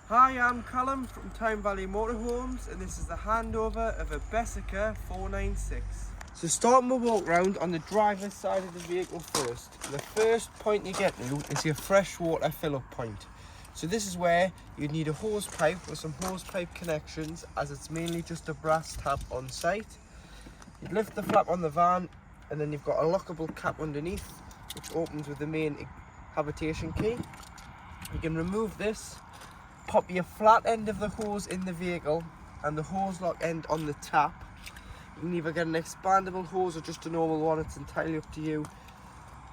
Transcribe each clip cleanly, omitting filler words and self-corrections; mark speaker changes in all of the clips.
Speaker 1: Hi, I'm Callum from Tyne Valley Motorhomes, and this is the handover of a Bessacarr 496. So starting my walk round on the driver's side of the vehicle first. The first point you get to is your freshwater fill-up point. So this is where you'd need a hose pipe with some hose pipe connections, as it's mainly just a brass tap on site. You'd lift the flap on the van, and then you've got a lockable cap underneath, which opens with the main habitation key. You can remove this, pop your flat end of the hose in the vehicle and the hose lock end on the tap. You can either get an expandable hose or just a normal one, it's entirely up to you,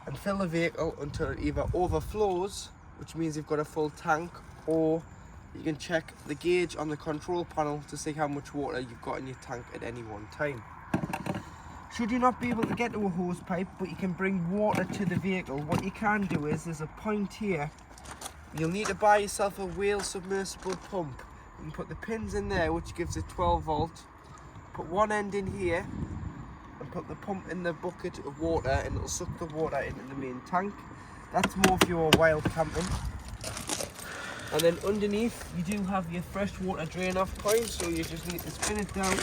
Speaker 1: and fill the vehicle until it either overflows, which means you've got a full tank, or you can check the gauge on the control panel to see how much water you've got in your tank at any one time. Should you not be able to get to a hose pipe but you can bring water to the vehicle, what you can do is there's a point here. You'll need to buy yourself a wheel submersible pump. You can put the pins in there, which gives it 12 volt. Put one end in here and put the pump in the bucket of water, and it'll suck the water into the main tank. That's more if you're wild camping. And then underneath you do have your fresh water drain off point, so you just need to spin it down.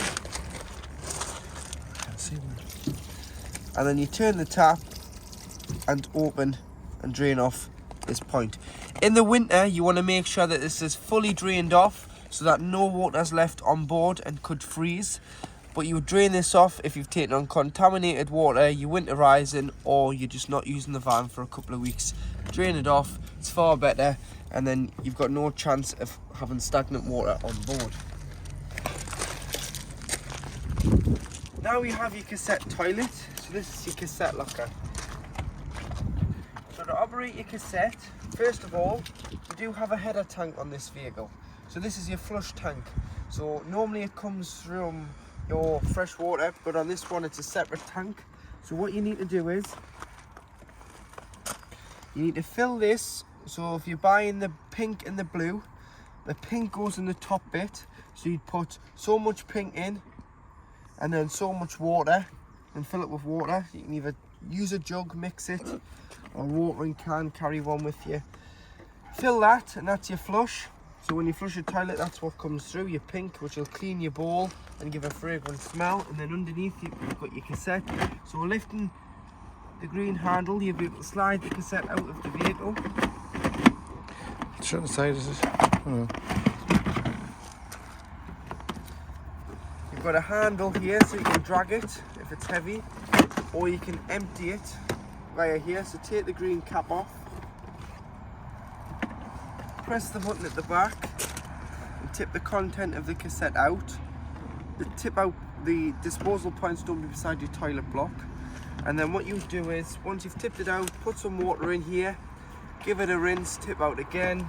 Speaker 1: Can't see one. And then you turn the tap and open and drain off this point. In the winter, you want to make sure that this is fully drained off so that no water is left on board and could freeze. But you would drain this off if you've taken on contaminated water, you're winterizing, or you're just not using the van for a couple of weeks. Drain it off, it's far better, and then you've got no chance of having stagnant water on board. Now we have your cassette toilet. So this is your cassette locker. So to operate your cassette, first of all, you do have a header tank on this vehicle. So this is your flush tank. So normally it comes from your fresh water, but on this one it's a separate tank. So what you need to do is, you need to fill this. So if you're buying the pink and the blue, the pink goes in the top bit. So you'd put so much pink in, and then so much water, and fill it with water. You can either use a jug, mix it, or a watering can, carry one with you. Fill that, and that's your flush. So when you flush your toilet, that's what comes through, your pink, which will clean your bowl and give a fragrant smell. And then underneath you've got your cassette. So lifting the green handle, you'll be able to slide the cassette out of the vehicle.
Speaker 2: Which other side is it? Oh.
Speaker 1: You've got a handle here so you can drag it if it's heavy, or you can empty it via here. So take the green cap off, press the button at the back and tip the content of the cassette out. The disposal points don't be beside your toilet block. And then what you do is, once you've tipped it out, put some water in here, give it a rinse, tip out again,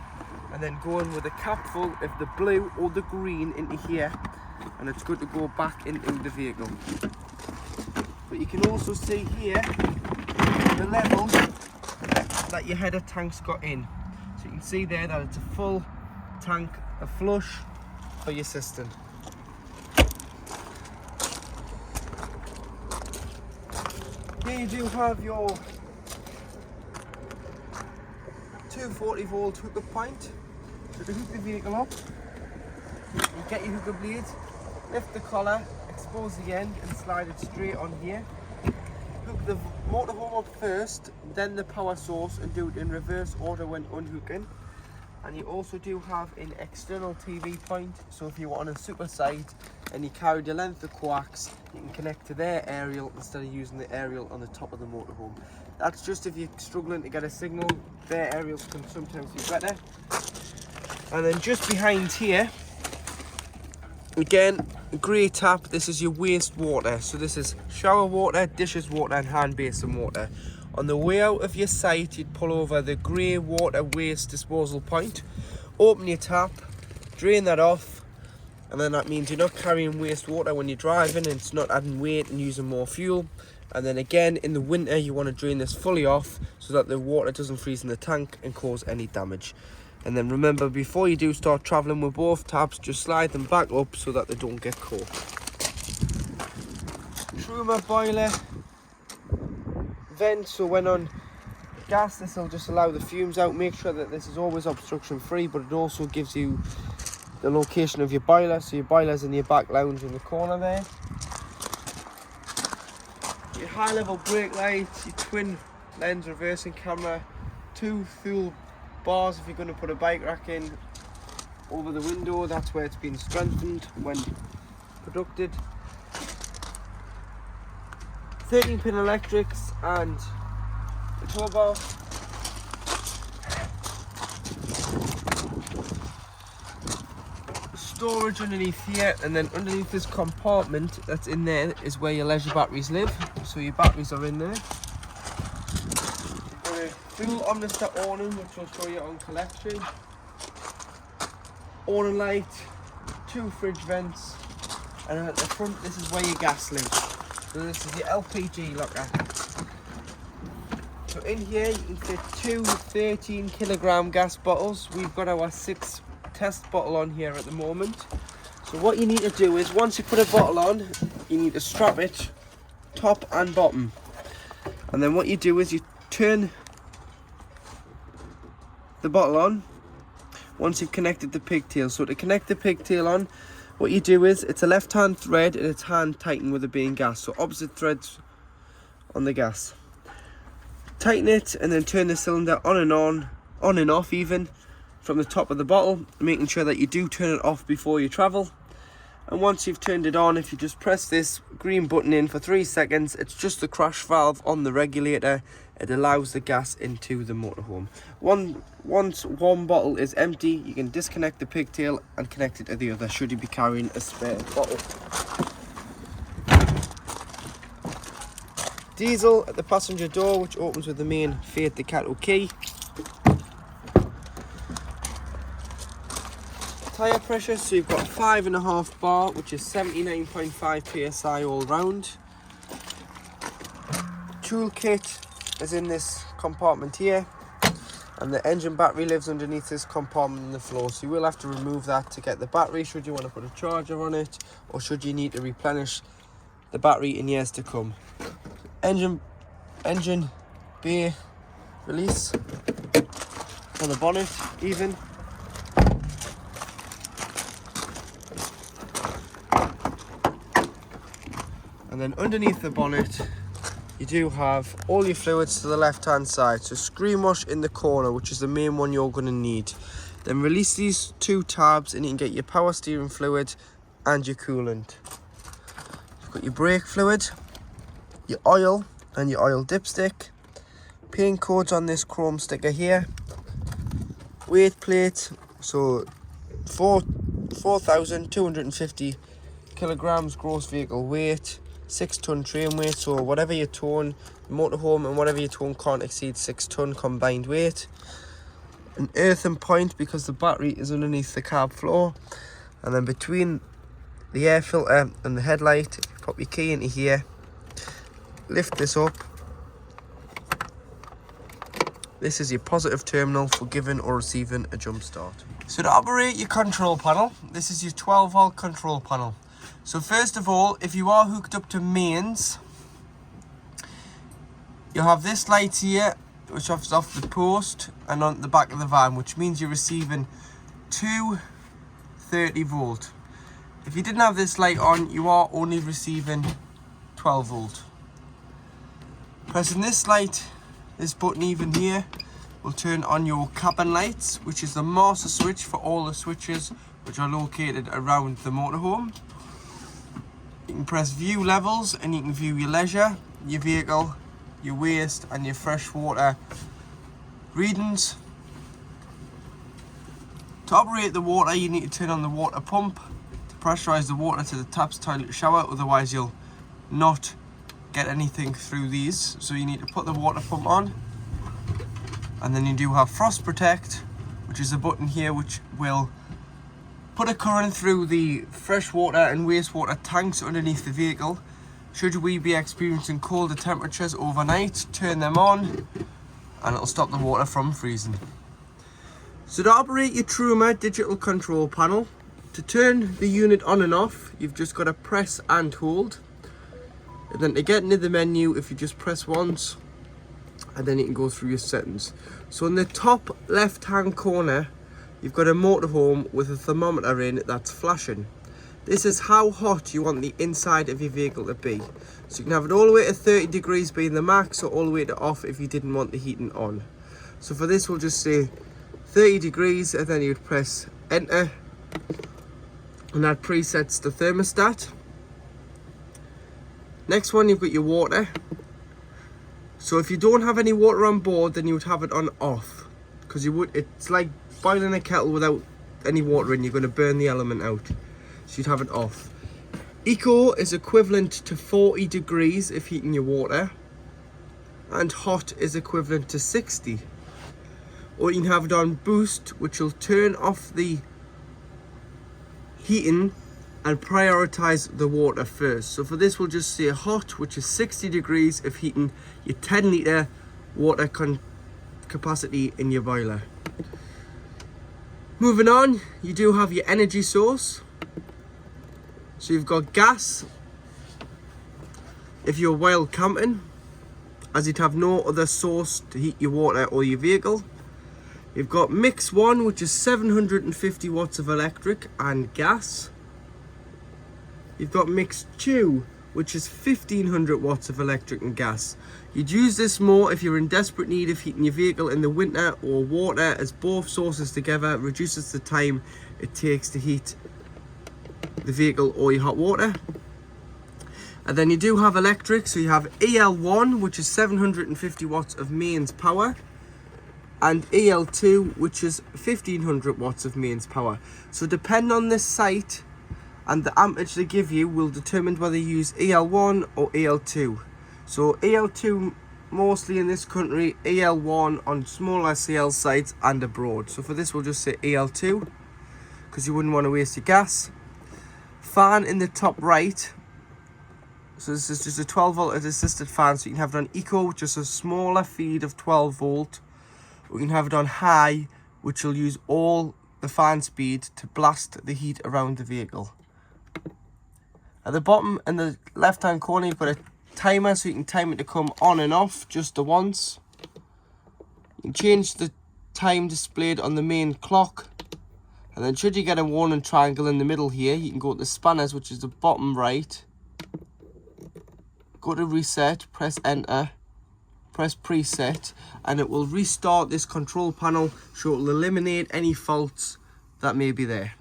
Speaker 1: and then go in with a cap full of the blue or the green into here, and it's good to go back into the vehicle. But you can also see here the level that your header tank's got in. So you can see there that it's a full tank, a flush for your cistern. Here you do have your 240 volt hookup point. So to hook the vehicle up, you get your hookup blade, lift the collar, expose the end and slide it straight on here. Hook the motorhome up first, then the power source, and do it in reverse order when unhooking. And you also do have an external TV point, so if you were on a super site and you carried the length of coax, you can connect to their aerial instead of using the aerial on the top of the motorhome. That's just if you're struggling to get a signal, their aerials can sometimes be better. And then just behind here, again, grey tap, this is your waste water. So this is shower water, dishes water and hand basin water. On the way out of your site, you'd pull over the grey water waste disposal point, open your tap, drain that off, and then that means you're not carrying waste water when you're driving, and it's not adding weight and using more fuel. And then again, in the winter, you want to drain this fully off so that the water doesn't freeze in the tank and cause any damage. And then remember, before you do start travelling with both taps, just slide them back up so that they don't get caught. Truma boiler vent, so when on gas, this will just allow the fumes out. Make sure that this is always obstruction free, but it also gives you the location of your boiler. So your boiler's in your back lounge in the corner there. Your high level brake lights, your twin lens reversing camera, 2 fuel bars if you're going to put a bike rack in over the window. That's where it's been strengthened when produced. 13-pin electrics and a tow bar. Storage underneath here, and then underneath this compartment that's in there is where your leisure batteries live. So your batteries are in there. You've got a full Omnistar awning, which will show you on collection. Awning light, 2 fridge vents, and then at the front this is where your gas lives. So this is your LPG locker. So in here you can fit 2 13-kilogram gas bottles. We've got our 6 test bottle on here at the moment. So what you need to do is, once you put a bottle on, you need to strap it top and bottom. And then what you do is you turn the bottle on once you've connected the pigtail. So to connect the pigtail on, what you do is, it's a left-hand thread and it's hand tightened with it being gas. So opposite threads on the gas. Tighten it and then turn the cylinder on and off even from the top of the bottle, making sure that you do turn it off before you travel. And once you've turned it on, if you just press this green button in for 3 seconds, it's just the crash valve on the regulator. It allows the gas into the motorhome. Once one bottle is empty, you can disconnect the pigtail and connect it to the other, should you be carrying a spare bottle. Diesel at the passenger door, which opens with the main Fiat Ducato key. Tyre pressure, so you've got 5.5 bar, which is 79.5 psi all round. Toolkit is in this compartment here, and the engine battery lives underneath this compartment in the floor, so you will have to remove that to get the battery should you want to put a charger on it, or should you need to replenish the battery in years to come. Engine bay release on the bonnet even. And then underneath the bonnet, you do have all your fluids to the left-hand side. So screen wash in the corner, which is the main one you're going to need. Then release these 2 tabs and you can get your power steering fluid and your coolant. You've got your brake fluid, your oil and your oil dipstick. Paint codes on this chrome sticker here. Weight plate, so 4,250 kilograms gross vehicle weight. 6-ton train weight, so whatever you towing, motorhome and whatever you towing can't exceed 6-ton combined weight. An earthen point, because the battery is underneath the cab floor. And then between the air filter and the headlight, pop your key into here, lift this up. This is your positive terminal for giving or receiving a jump start. So to operate your control panel, this is your 12-volt control panel. So first of all, if you are hooked up to mains, you'll have this light here, which is off the post and on the back of the van, which means you're receiving 2 30-volt. If you didn't have this light on, you are only receiving 12-volt. Pressing this light, this button even here, will turn on your cabin lights, which is the master switch for all the switches which are located around the motorhome. You can press view levels and you can view your leisure, your vehicle, your waste and your freshwater readings. To operate the water, you need to turn on the water pump to pressurise the water to the taps, toilet, shower, otherwise you'll not get anything through these. So you need to put the water pump on, and then you do have frost protect, which is a button here which will put a current through the freshwater and wastewater tanks underneath the vehicle. Should we be experiencing colder temperatures overnight, turn them on and it'll stop the water from freezing. So to operate your Truma digital control panel, to turn the unit on and off, you've just got to press and hold. And then to get into the menu, if you just press once and then you can go through your settings. So in the top left hand corner, you've got a motorhome with a thermometer in that's flashing. This is how hot you want the inside of your vehicle to be. So you can have it all the way to 30 degrees being the max, or all the way to off if you didn't want the heating on. So for this, we'll just say 30 degrees, and then you'd press enter, and that presets the thermostat. Next one, you've got your water. So if you don't have any water on board, then you would have it on off, because it's like boiling a kettle without any water in. You're going to burn the element out, so you'd have it off. Eco is equivalent to 40 degrees if heating your water, and hot is equivalent to 60. Or you can have it on boost, which will turn off the heating and prioritize the water first. So for this, we'll just say hot, which is 60 degrees if heating your 10 litre water capacity in your boiler. Moving on, you do have your energy source. So you've got gas if you're wild camping, as you'd have no other source to heat your water or your vehicle. You've got mix 1, which is 750 watts of electric and gas. You've got mix 2, which is 1500 watts of electric and gas. You'd use this more if you're in desperate need of heating your vehicle in the winter or water, as both sources together reduces the time it takes to heat the vehicle or your hot water. And then you do have electric, so you have EL1, which is 750 watts of mains power, and EL2, which is 1500 watts of mains power. So depending on the site and the amperage they give you will determine whether you use EL1 or EL2. So EL2 mostly in this country, EL1 on smaller CL sites and abroad. So for this, we'll just say EL2, because you wouldn't want to waste your gas. Fan in the top right, so this is just a 12 volt assisted fan, so you can have it on eco, which is a smaller feed of 12 volt, or you can have it on high, which will use all the fan speed to blast the heat around the vehicle. At the bottom in the left hand corner, you've got a timer, so you can time it to come on and off just the once. You can change the time displayed on the main clock, and then should you get a warning triangle in the middle here, you can go to the spanners, which is the bottom right, go to reset, press enter, press preset, and it will restart this control panel, so it will eliminate any faults that may be there.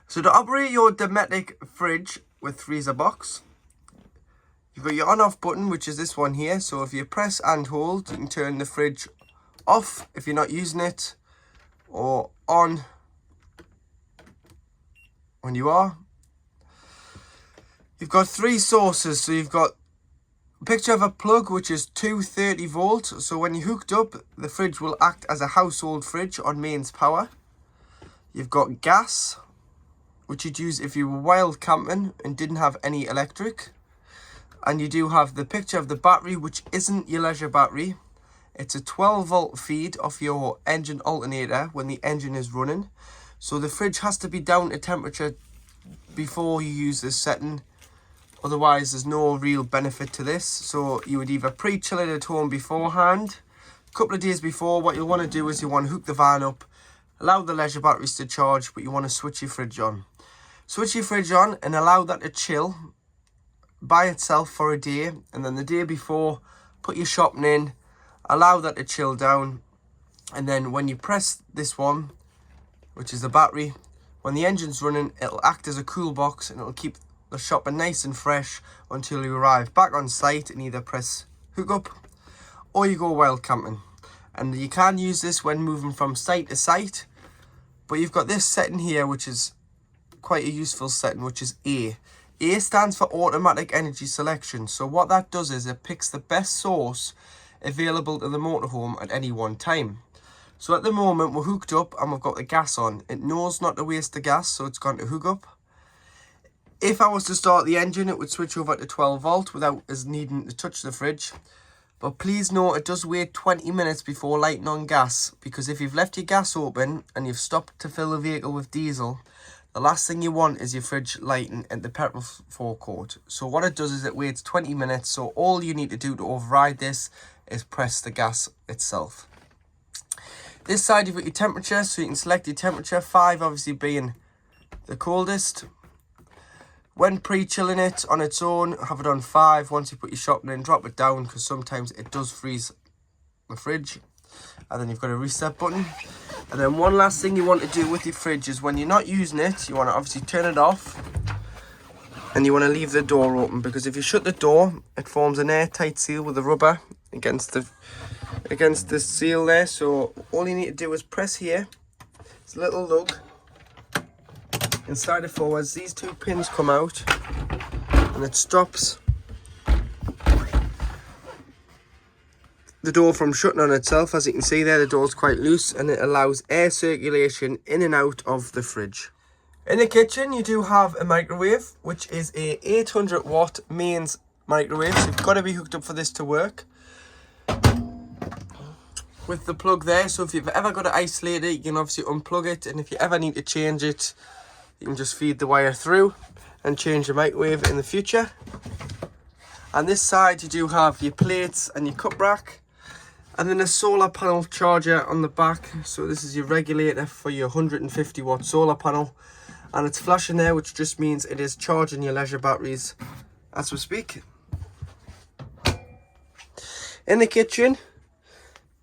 Speaker 1: So to operate your Dometic fridge with freezer box, you've got your on off button, which is this one here. So if you press and hold, you can turn the fridge off if you're not using it, or on when you are. You've got three sources, so you've got a picture of a plug, which is 230 volt. So when you're hooked up, the fridge will act as a household fridge on mains power. You've got gas, which you'd use if you were wild camping and didn't have any electric. And you do have the picture of the battery, which isn't your leisure battery. It's a 12 volt feed off your engine alternator when the engine is running. So the fridge has to be down to temperature before you use this setting. Otherwise, there's no real benefit to this. So you would either pre-chill it at home beforehand. A couple of days before, what you'll want to do is you want to hook the van up, allow the leisure batteries to charge, but you want to switch your fridge on. Switch your fridge on and allow that to chill by itself for a day. And then the day before, put your shopping in, allow that to chill down. And then when you press this one, which is the battery, when the engine's running, it'll act as a cool box and it'll keep the shopping nice and fresh until you arrive back on site and either press hook up or you go wild camping. And you can use this when moving from site to site, but you've got this setting here, which is quite a useful setting, which is A. A stands for automatic energy selection. So what that does is it picks the best source available to the motorhome at any one time. So at the moment we're hooked up and we've got the gas on. It knows not to waste the gas, so it's gone to hook up. If I was to start the engine, it would switch over to 12 volt without us needing to touch the fridge. But please note, it does wait 20 minutes before lighting on gas, because if you've left your gas open and you've stopped to fill the vehicle with diesel, the last thing you want is your fridge lighting at the petrol forecourt. So what it does is it waits 20 minutes. So all you need to do to override this is press the gas itself. This side you've got your temperature, so you can select your temperature, 5 obviously being the coldest. When pre-chilling it on its own, have it on 5. Once you put your shopping in, drop it down, because sometimes it does freeze the fridge. And then you've got a reset button. And then one last thing you want to do with your fridge is when you're not using it, you want to obviously turn it off. And you want to leave the door open, because if you shut the door, it forms an airtight seal with the rubber against the seal there. So all you need to do is press here. It's a little lug. Inside it forwards, these 2 pins come out and it stops the door from shutting on itself. As you can see there, the door's quite loose and it allows air circulation in and out of the fridge. In the kitchen, you do have a microwave, which is a 800 watt mains microwave. So you've got to be hooked up for this to work. With the plug there, so if you've ever got to isolate it, you can obviously unplug it. And if you ever need to change it, you can just feed the wire through and change the microwave in the future. And this side, you do have your plates and your cup rack. And then a solar panel charger on the back. So this is your regulator for your 150 watt solar panel. And it's flashing there, which just means it is charging your leisure batteries as we speak. In the kitchen,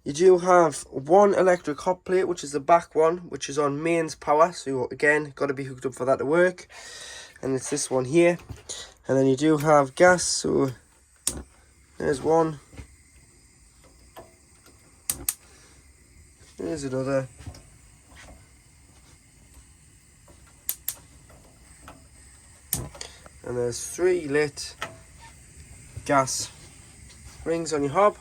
Speaker 1: you do have one electric hot plate, which is the back one, which is on mains power. So again, got to be hooked up for that to work. And it's this one here. And then you do have gas. So there's one. There's another. And there's 3 lit gas rings on your hob.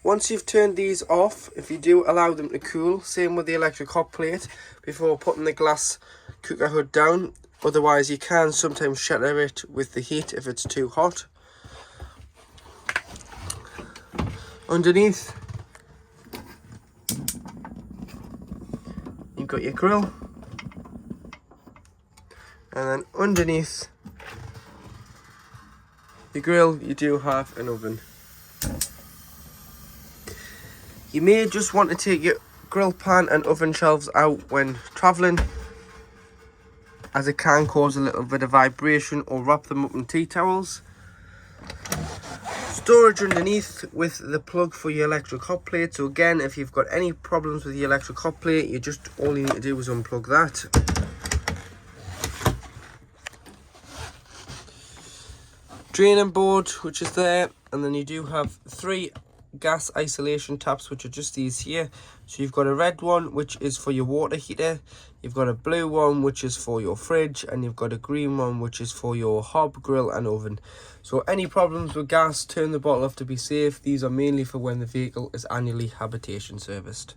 Speaker 1: Once you've turned these off, if you do allow them to cool, same with the electric hot plate, before putting the glass cooker hood down. Otherwise, you can sometimes shatter it with the heat if it's too hot. Underneath, you've got your grill. And then underneath the grill, you do have an oven. You may just want to take your grill pan and oven shelves out when travelling, as it can cause a little bit of vibration, or wrap them up in tea towels. Storage underneath with the plug for your electric hot plate. So again, if you've got any problems with the electric hot plate, all you need to do is unplug that. Draining board, which is there, and then you do have 3 gas isolation taps, which are just these here. So you've got a red one, which is for your water heater, you've got a blue one, which is for your fridge, and you've got a green one, which is for your hob, grill and oven. So any problems with gas, turn the bottle off to be safe. These are mainly for when the vehicle is annually habitation serviced.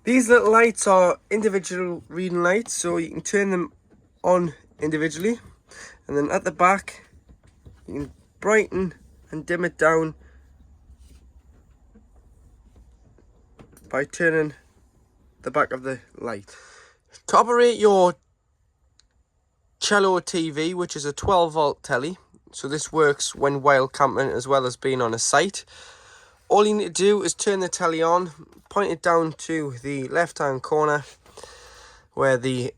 Speaker 1: These little lights are individual reading lights, so you can turn them on individually, and then at the back you can brighten and dim it down by turning the back of the light. To operate your Cello TV, which is a 12 volt telly, so this works when while camping as well as being on a site. All you need to do is turn the telly on, point it down to the left hand corner where the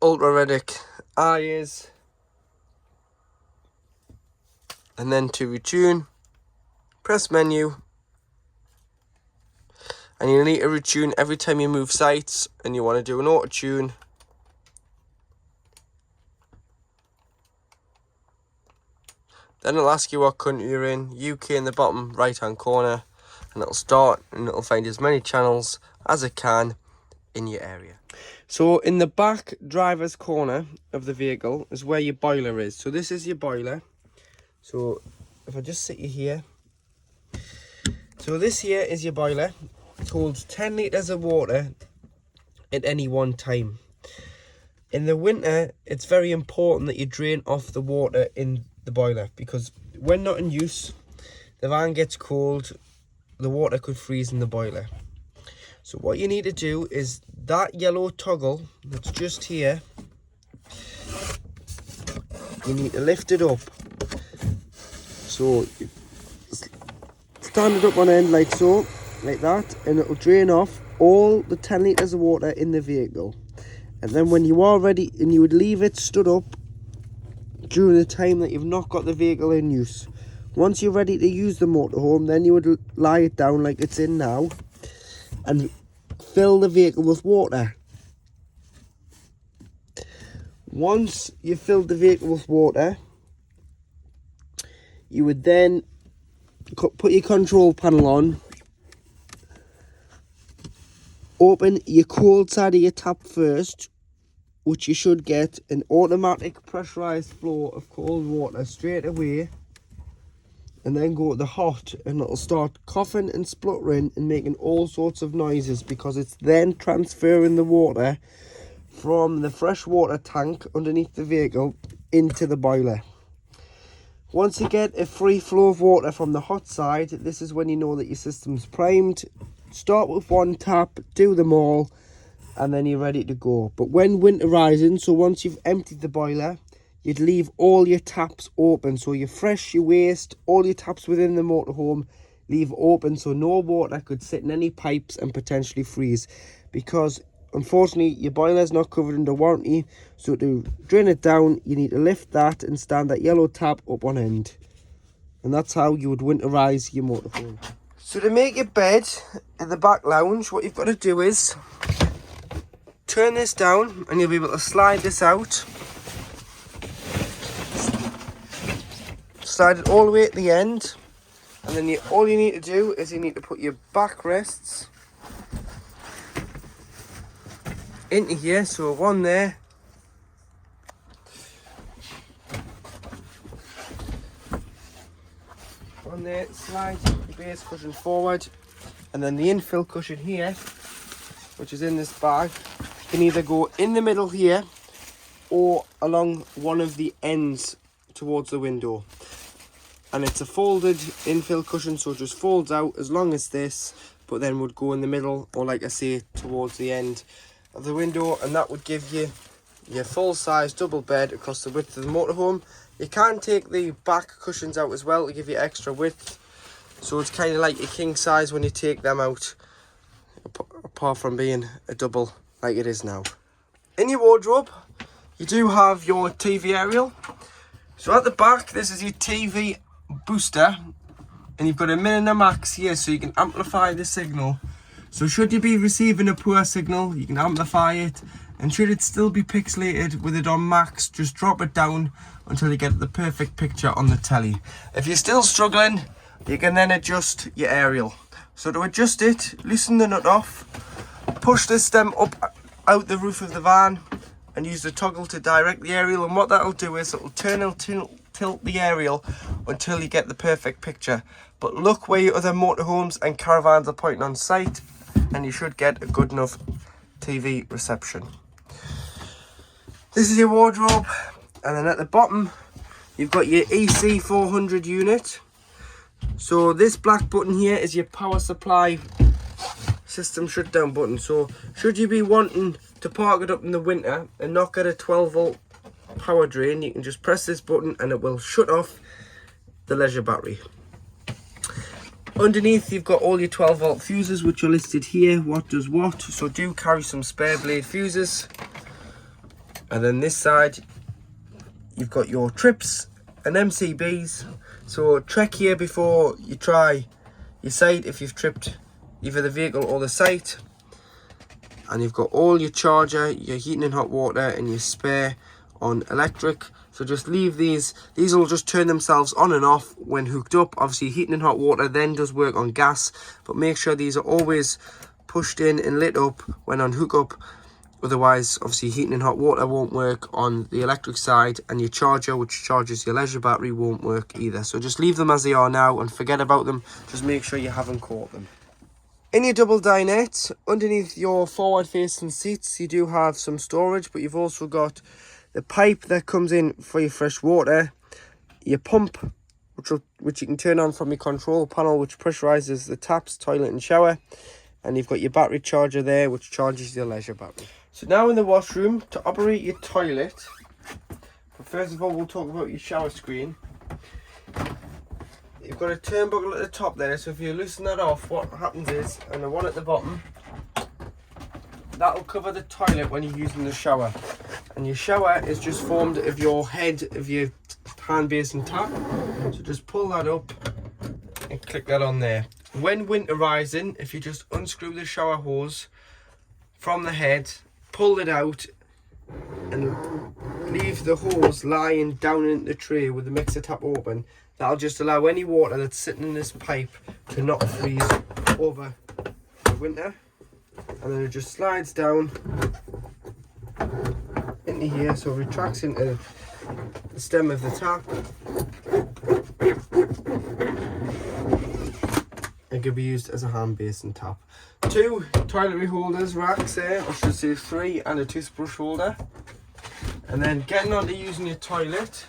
Speaker 1: ultra-redic eye is, and then to retune, press menu, and you need to retune every time you move sites, and you want to do an auto tune. Then it'll ask you what country you're in, UK in the bottom right hand corner, and it'll start and it'll find as many channels as it can in your area. So in the back driver's corner of the vehicle is where your boiler is. So this is your boiler. So if I just sit you here, so this here is your boiler. It holds 10 litres of water at any one time. In the winter, it's very important that you drain off the water in the boiler, because when not in use, the van gets cold, the water could freeze in the boiler. So what you need to do is that yellow toggle that's just here, you need to lift it up. So you stand it up on end like so, like that, and it'll drain off all the 10 litres of water in the vehicle. And then when you are ready, and you would leave it stood up during the time that you've not got the vehicle in use. Once you're ready to use the motorhome, then you would lie it down like it's in now and fill the vehicle with water. Once you've filled the vehicle with water, you would then put your control panel on, open your cold side of your tap first, which you should get an automatic pressurized flow of cold water straight away, and then go to the hot, and it'll start coughing and spluttering and making all sorts of noises, because it's then transferring the water from the fresh water tank underneath the vehicle into the boiler. Once you get a free flow of water from the hot side, this is when you know that your system's primed. Start with one tap, do them all, and then you're ready to go. But when winterizing, so once you've emptied the boiler, you'd leave all your taps open. So your fresh, your waste, all your taps within the motorhome, leave open so no water could sit in any pipes and potentially freeze. Because unfortunately, your boiler's not covered under warranty. So to drain it down, you need to lift that and stand that yellow tap up on end. And that's how you would winterize your motorhome. So to make your bed in the back lounge, what you've got to do is turn this down and you'll be able to slide this out. Slide it all the way at the end, and then all you need to do is you need to put your backrests into here. So one there, slide your base cushion forward, and then the infill cushion here, which is in this bag, can either go in the middle here or along one of the ends towards the window. And it's a folded infill cushion, so it just folds out as long as this, but then would go in the middle, or like I say, towards the end of the window, and that would give you your full size double bed across the width of the motorhome. You can take the back cushions out as well to give you extra width, so it's kind of like your king size when you take them out, apart from being a double like it is now. In your wardrobe, you do have your TV aerial. So at the back, this is your TV booster, and you've got a Max here, so you can amplify the signal. So should you be receiving a poor signal, you can amplify it, and should it still be pixelated with it on max, just drop it down until you get the perfect picture on the telly. If you're still struggling, you can then adjust your aerial. So to adjust it, loosen the nut off, push the stem up out the roof of the van, and use the toggle to direct the aerial, and what that'll do is it'll turn and tilt the aerial until you get the perfect picture. But look where your other motorhomes and caravans are pointing on site, and you should get a good enough TV reception. This is your wardrobe, and then at the bottom you've got your EC400 unit. So this black button here is your power supply system shutdown button. So should you be wanting to park it up in the winter and not get a 12 volt power drain, you can just press this button and it will shut off the leisure battery. Underneath you've got all your 12 volt fuses, which are listed here, what does what, so do carry some spare blade fuses. And then this side you've got your trips and MCBs, so check here before you try your site if you've tripped either the vehicle or the site. And you've got all your charger, your heating and hot water, and your spare on electric. So just leave these will just turn themselves on and off when hooked up. Obviously heating and hot water then does work on gas, but make sure these are always pushed in and lit up when on hookup. Otherwise obviously heating and hot water won't work on the electric side, and your charger, which charges your leisure battery, won't work either. So just leave them as they are now and forget about them. Just make sure you haven't caught them. In your double dinette, underneath your forward facing seats, you do have some storage, but you've also got the pipe that comes in for your fresh water, your pump, which you can turn on from your control panel, which pressurizes the taps, toilet and shower, and you've got your battery charger there, which charges your leisure battery. So now in the washroom, to operate your toilet, but first of all we'll talk about your shower screen. You've got a turnbuckle at the top there, so if you loosen that off, what happens is, and the one at the bottom, that'll cover the toilet when you're using the shower. And your shower is just formed of your head of your hand basin tap. So just pull that up and click that on there. When winterizing, if you just unscrew the shower hose from the head, pull it out and leave the hose lying down in the tray with the mixer tap open, that'll just allow any water that's sitting in this pipe to not freeze over the winter. And then it just slides down into here, so it retracts into the stem of the tap. It can be used as a hand basin tap. 2 toiletry holders racks there, or should I say 3, and a toothbrush holder. And then getting on to using your toilet.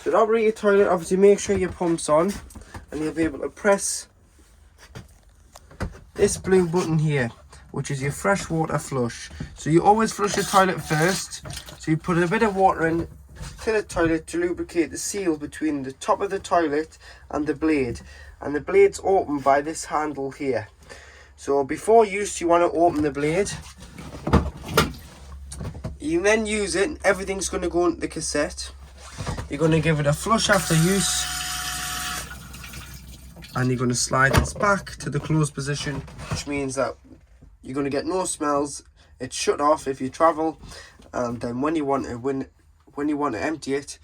Speaker 1: So to operate your toilet, obviously make sure your pump's on, and you'll be able to press this blue button here, which is your freshwater flush. So you always flush your toilet first. So you put a bit of water in to the toilet to lubricate the seal between the top of the toilet and the blade. And the blade's open by this handle here. So before use, you want to open the blade. You then use it, and everything's going to go into the cassette. You're going to give it a flush after use, and you're going to slide this back to the closed position, which means that you're going to get no smells. It's shut off if you travel, and then when you want to empty it,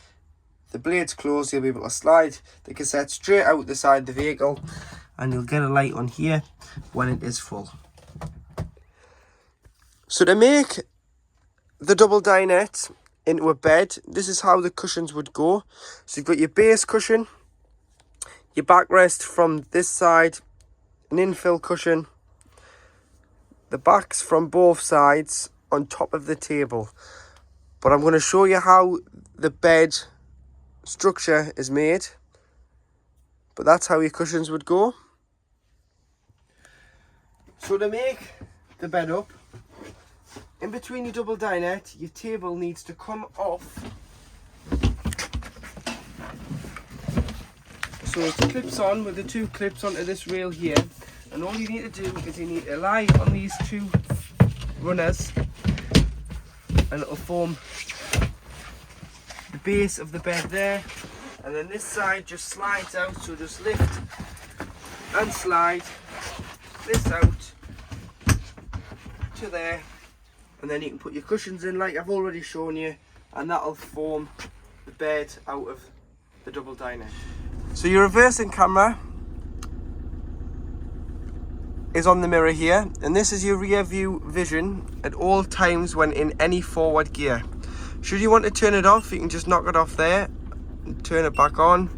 Speaker 1: the blade's closed. You'll be able to slide the cassette straight out the side of the vehicle, and you'll get a light on here when it is full. So to make the double dinette into a bed, this is how the cushions would go. So you've got your base cushion, your backrest from this side, an infill cushion, the backs from both sides on top of the table. But I'm going to show you how the bed structure is made. But that's how your cushions would go. So to make the bed up, in between your double dinette, your table needs to come off. So it clips on with the 2 clips onto this rail here, and all you need to do is you need to lie on these 2 runners, and it'll form the base of the bed there. And then this side just slides out, so just lift and slide this out to there, and then you can put your cushions in like I've already shown you, and that'll form the bed out of the double dinette. So your reversing camera is on the mirror here, and this is your rear view vision at all times when in any forward gear. Should you want to turn it off, you can just knock it off there and turn it back on.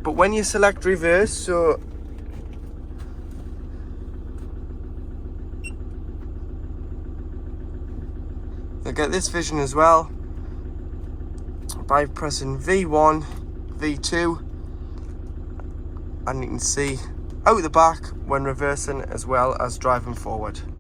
Speaker 1: But when you select reverse, so you'll get this vision as well by pressing V1, V2, and you can see out the back when reversing as well as driving forward.